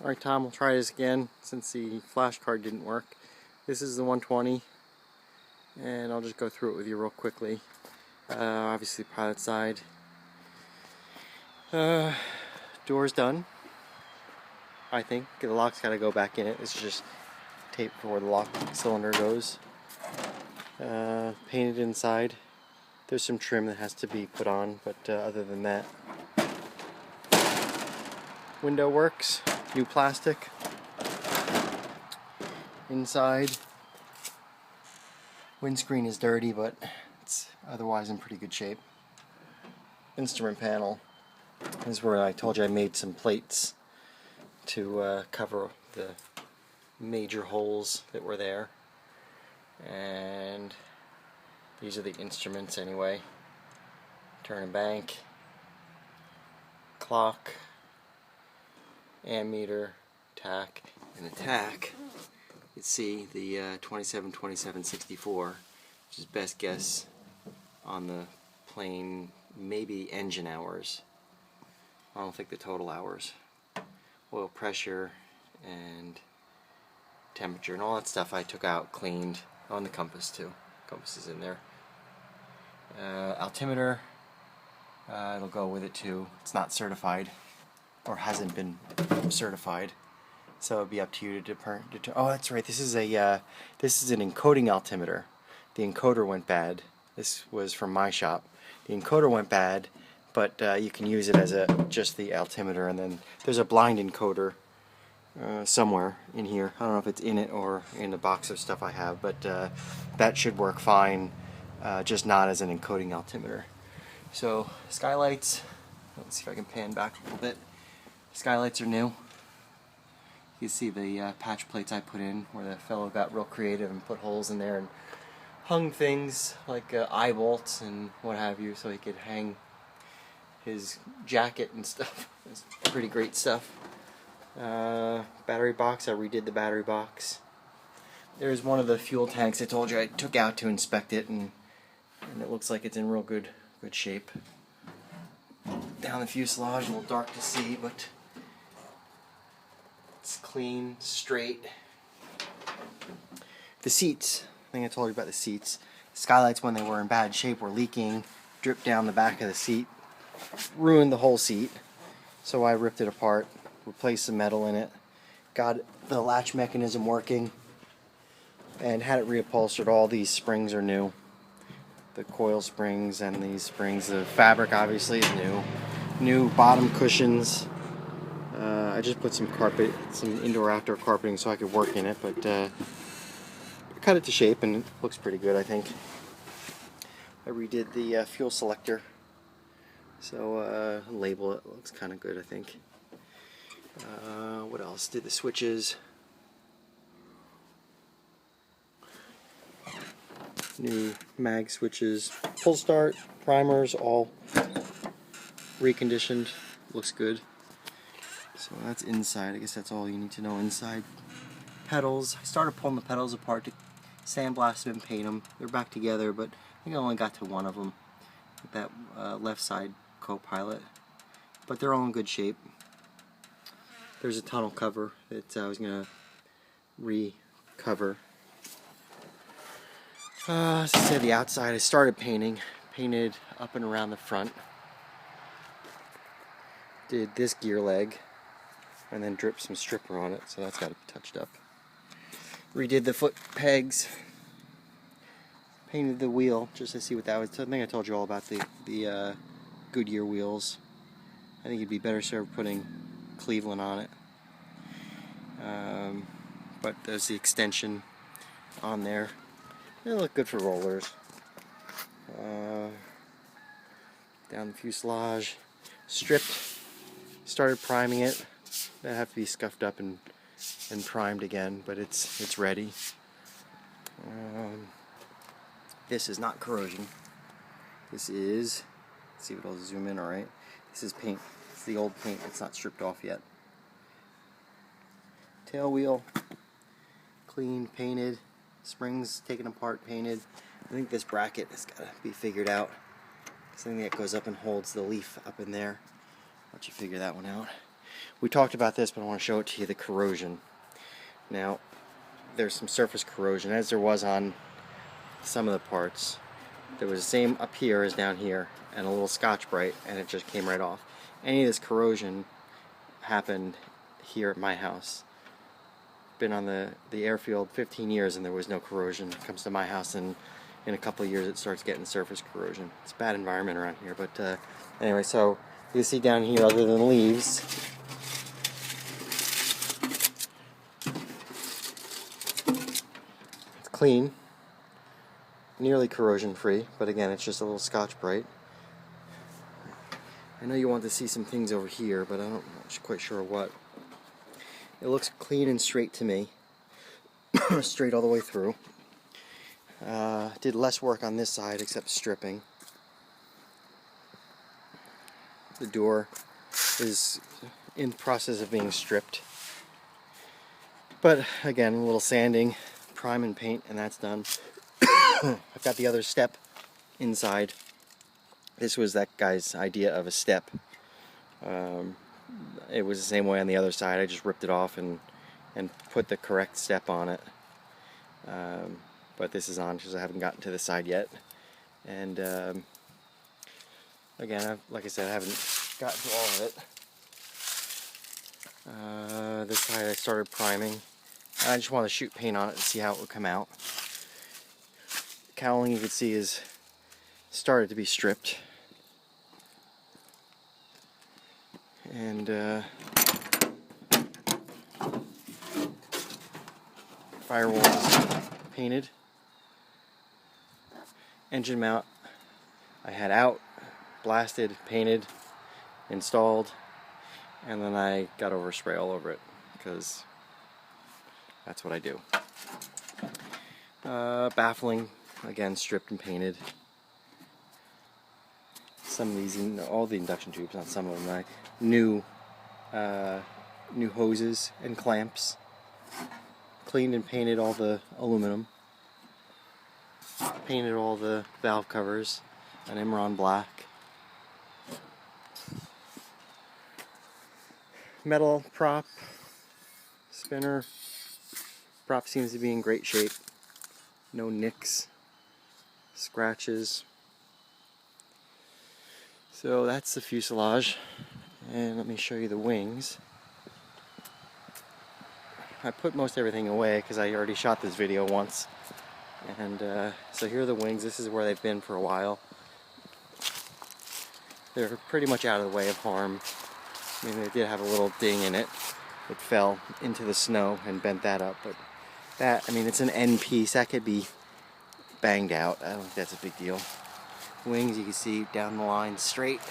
Alright Tom, we'll try this again since the flash card didn't work. This is the 120 and I'll just go through it with you real quickly. Obviously pilot side. Door's done, I think. The lock's got to go back in it. It's just taped for where the lock cylinder goes. Painted inside. There's some trim that has to be put on, but other than that, window works. New plastic inside. Windscreen is dirty, but it's otherwise in pretty good shape. Instrument panel. This is where I told you I made some plates to cover the major holes that were there. And these are the instruments anyway. Turn and bank, clock, ammeter, tack, and the tack. You can see the 27-27-64, which is best guess on the plane, maybe engine hours. I don't think the total hours. Oil pressure and temperature and all that stuff I took out, cleaned. On the compass too. Compass is in there. Altimeter, it'll go with it too. It's not certified, or hasn't been certified, so it'll be up to you to oh, that's right. This is an encoding altimeter. The encoder went bad. This was from my shop. The encoder went bad, but you can use it as just the altimeter, and then there's a blind encoder somewhere in here. I don't know if it's in it or in the box of stuff I have, but that should work fine, just not as an encoding altimeter. So skylights, let's see if I can pan back a little bit. Skylights are new. You can see the patch plates I put in, where the fellow got real creative and put holes in there and hung things like eye bolts and what have you, so he could hang his jacket and stuff. It's pretty great stuff. Battery box, I redid the battery box. There's one of the fuel tanks I told you I took out to inspect it, and it looks like it's in real good shape. Down the fuselage, a little dark to see, but it's clean, straight. The seats, I think I told you about the seats. Skylights, when they were in bad shape, were leaking, dripped down the back of the seat, ruined the whole seat, so I ripped it apart. Replaced some metal in it, got the latch mechanism working, and had it reupholstered. All these springs are new. The coil springs and these springs. The fabric obviously is new. New bottom cushions. I just put some carpet, some indoor-outdoor carpeting so I could work in it, but cut it to shape and it looks pretty good, I think. I redid the fuel selector, so label it looks kind of good, I think. What else? Did the switches. New mag switches. Pull start, primers, all reconditioned. Looks good. So that's inside. I guess that's all you need to know inside. Pedals. I started pulling the pedals apart to sandblast them and paint them. They're back together, but I think I only got to one of them. That left side co-pilot. But they're all in good shape. There's a tunnel cover that I was going to recover. As I said, the outside I started painted up and around the front. Did this gear leg and then dripped some stripper on it, so that's got to be touched up. Redid the foot pegs. Painted the wheel just to see what that was. I think I told you all about the Goodyear wheels. I think you'd be better served putting Cleveland on it, but there's the extension on there. They look good for rollers. Down the fuselage, stripped, started priming it. That have to be scuffed up and primed again, but it's ready. This is not corrosion. This is, let's see if it'll zoom in alright. This is paint. It's the old paint that's not stripped off yet. Tail wheel, clean, painted. Springs taken apart, painted. I think this bracket has got to be figured out. Something that goes up and holds the leaf up in there. I'll let you figure that one out. We talked about this, but I want to show it to you, the corrosion. Now, there's some surface corrosion, as there was on some of the parts. There was the same up here as down here, and a little Scotch-Brite, and it just came right off. Any of this corrosion happened here at my house. Been on the airfield 15 years and there was no corrosion. It comes to my house and in a couple of years it starts getting surface corrosion. It's a bad environment around here, but anyway, so you can see down here, other than leaves, it's clean, nearly corrosion free, but again, it's just a little Scotch-Brite. I know you want to see some things over here, but I'm not quite sure what. It looks clean and straight to me. Straight all the way through. Did less work on this side except stripping. The door is in the process of being stripped. But again, a little sanding, prime and paint, and that's done. I've got the other step inside. This was that guy's idea of a step. It was the same way on the other side. I just ripped it off and put the correct step on it. But this is on because I haven't gotten to the side yet. And again, like I said, I haven't gotten to all of it. This side I started priming. I just want to shoot paint on it and see how it would come out. The cowling, you can see, is started to be stripped. And firewall is painted. Engine mount I had out, blasted, painted, installed, and then I got overspray all over it because that's what I do. Baffling, again, stripped and painted. Some of these, all the induction tubes, not some of them, new hoses and clamps. Cleaned and painted all the aluminum. Painted all the valve covers, an Imron black. Metal prop, spinner. Prop seems to be in great shape. No nicks, scratches. So that's the fuselage, and let me show you the wings. I put most everything away because I already shot this video once. And so here are the wings. This is where they've been for a while. They're pretty much out of the way of harm. I mean, they did have a little ding in it. It fell into the snow and bent that up, but that, I mean, it's an end piece. That could be banged out. I don't think that's a big deal. Wings, you can see down the line straight.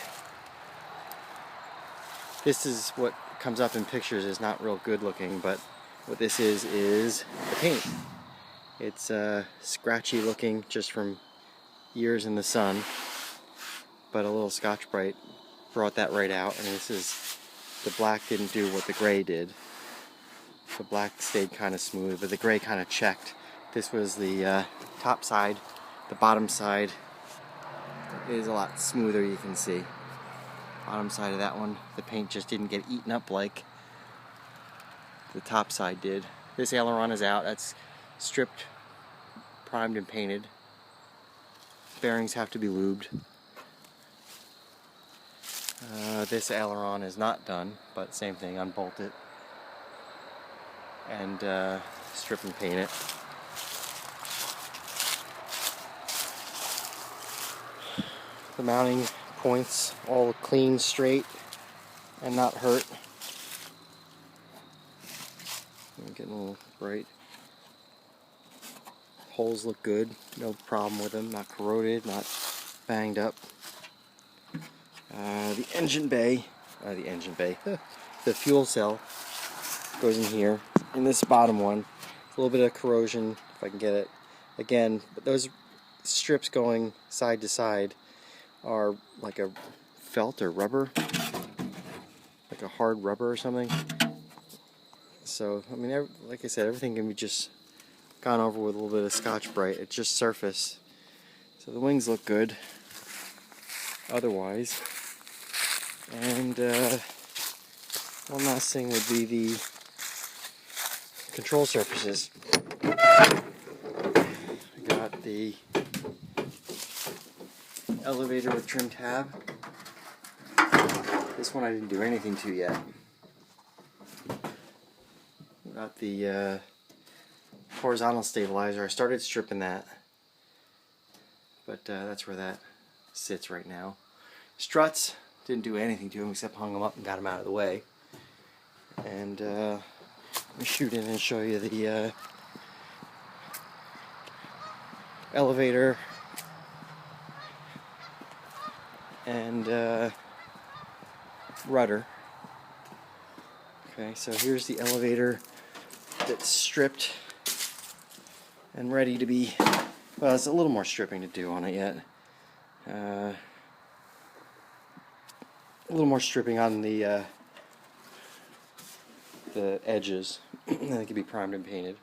This is what comes up in pictures is not real good looking, but what this is the paint. It's scratchy looking just from years in the sun, but a little Scotch-Brite brought that right out, and this is, the black didn't do what the gray did. The black stayed kind of smooth, but the gray kind of checked. This was the top side. The bottom side is a lot smoother, you can see. Bottom side of that one, the paint just didn't get eaten up like the top side did. This aileron is out. That's stripped, primed, and painted. Bearings have to be lubed. This aileron is not done, but same thing, unbolt it and strip and paint it. The mounting points all clean, straight, and not hurt. I'm getting a little bright. Holes look good, no problem with them, not corroded, not banged up. The engine bay, the fuel cell goes in here. In this bottom one, a little bit of corrosion, if I can get it. Again, but those strips going side to side are like a felt or rubber, like a hard rubber or something. So, I mean, like I said, everything can be just gone over with a little bit of Scotch-Brite. It's just surface. So the wings look good otherwise. And one last thing would be the control surfaces. I got the elevator with trim tab. This one I didn't do anything to yet. Got the horizontal stabilizer. I started stripping that, but that's where that sits right now. Struts, didn't do anything to them except hung them up and got them out of the way. And let me shoot in and show you the elevator and rudder. Okay, so here's the elevator that's stripped and ready to be, well, there's a little more stripping to do on it yet. A little more stripping on the edges, and it can be primed and painted.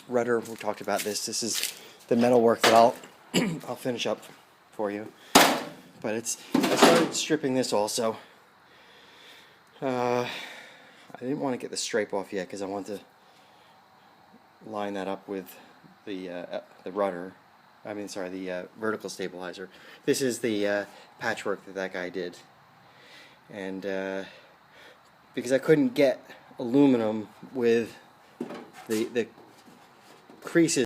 Rudder, we talked about this. This is the metal work that I'll I'll finish up for you. But I started stripping this also. I didn't want to get the stripe off yet because I want to line that up with the rudder. I mean, sorry, the vertical stabilizer. This is the patchwork that guy did, and because I couldn't get aluminum with the creases